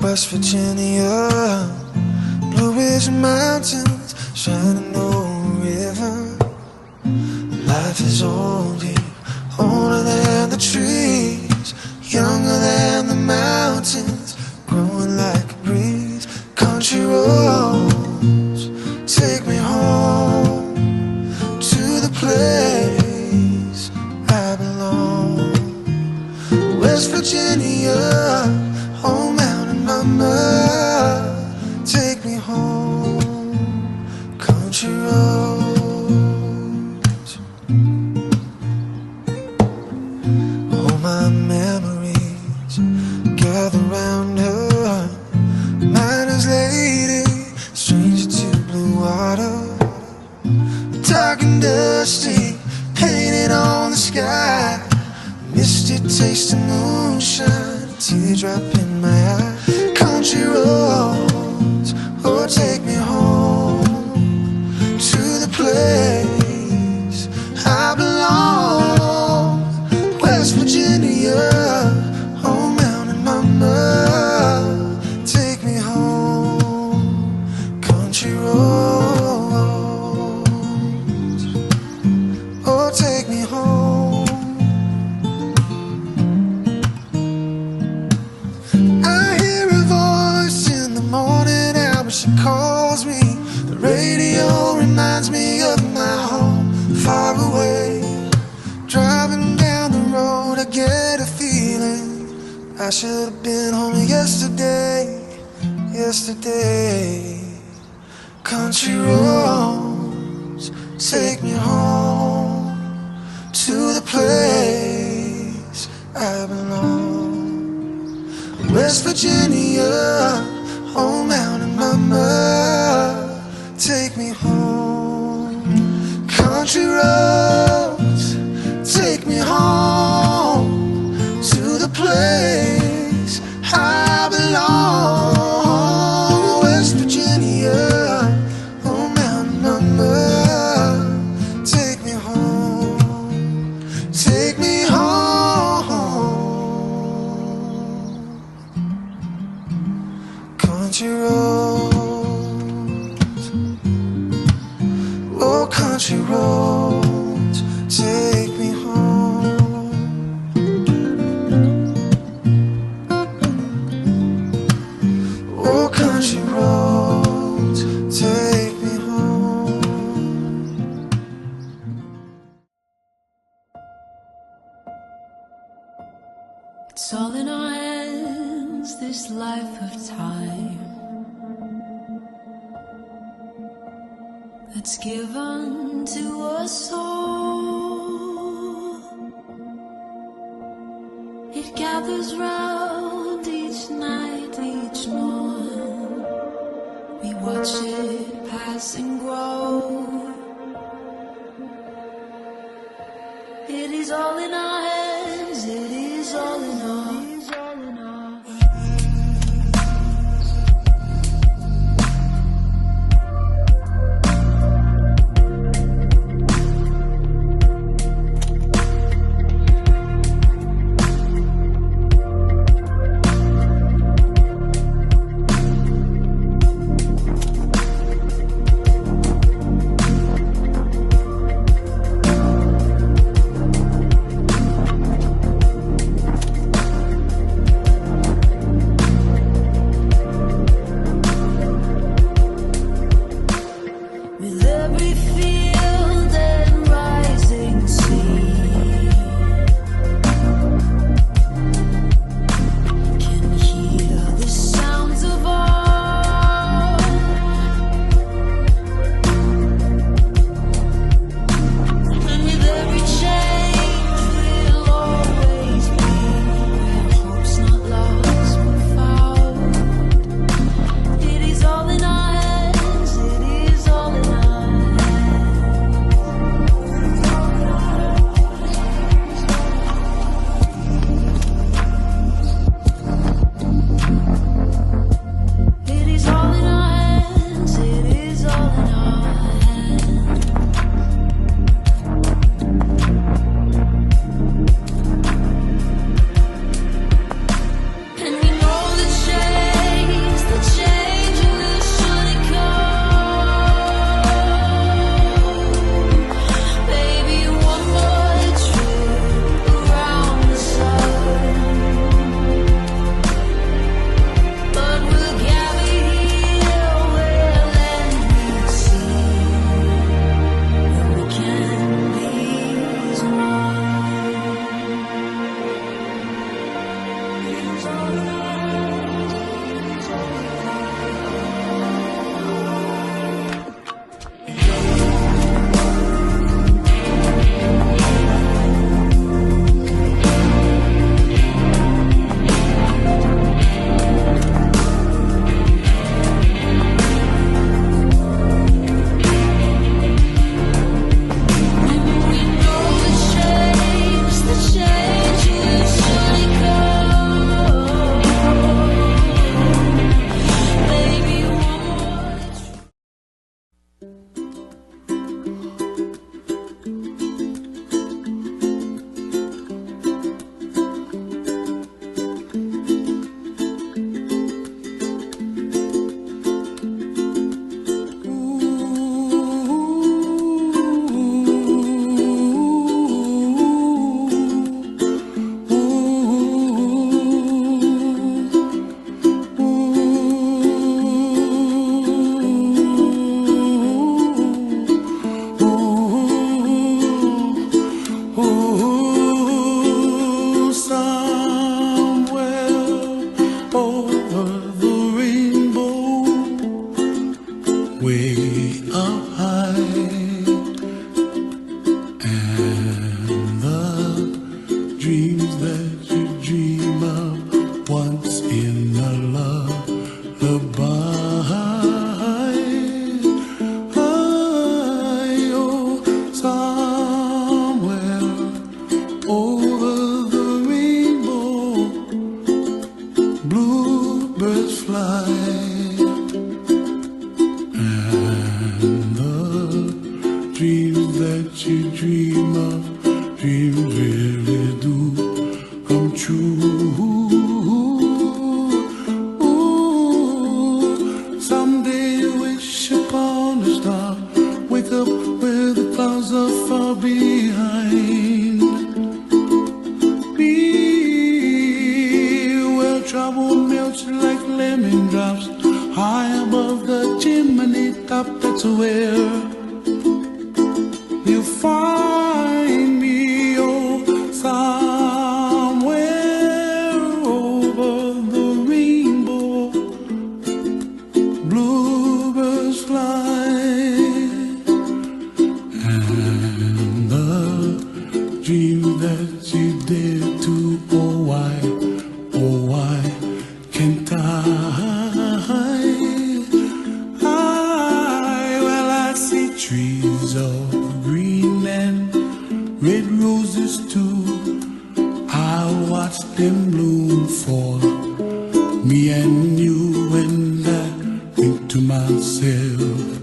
West Virginia, Blue Ridge Mountains, Shenandoah River. Life is old here, older than the trees, younger than the mountains, growing like a breeze. Country roads take me home to the place I belong. West Virginia, oh mountain mama, take me home. Country roads, all my memories gather round her. Miner's lady, stranger to blue water, dark and dusty, painted on the sky. Misty taste of moonshine, teardrop in my eye. Country roads, oh take me home to the place I belong. West Virginia, oh mountain mama, take me home. Country roads, oh take me home. I hear a voice in the morning hour, she calls me. The radio reminds me of my home far away. Driving down the road, I get a feeling I should have been home yesterday, yesterday. Country roads, take me home to the place I belong. West Virginia, oh mountain mama, take me home. Country roads, take me home to the place I belong. West Virginia, oh mountain mama, take me home, take me home. Country roads, oh country roads, take me home. Oh country roads, take me home. It's all in our hands, this life of time that's given to us all. It gathers round each night, each morn. We watch it pass and grow. It is all in our hands, it is all in our hands. way up high, and the dreams that you dream of once in a lullaby. Oh, somewhere over the rainbow, bluebirds fly. Dreams that you dream of, dreams really do come true. Ooh, someday you wish upon a star, wake up where the clouds are far behind. Be where trouble melts like lemon drops, high above the chimney top. That's where you find me, oh, somewhere over the rainbow, bluebirds fly, and the dream that you dare to, oh why can't I see trees of green and red roses too. I watch them bloom for me and you, and I think to myself,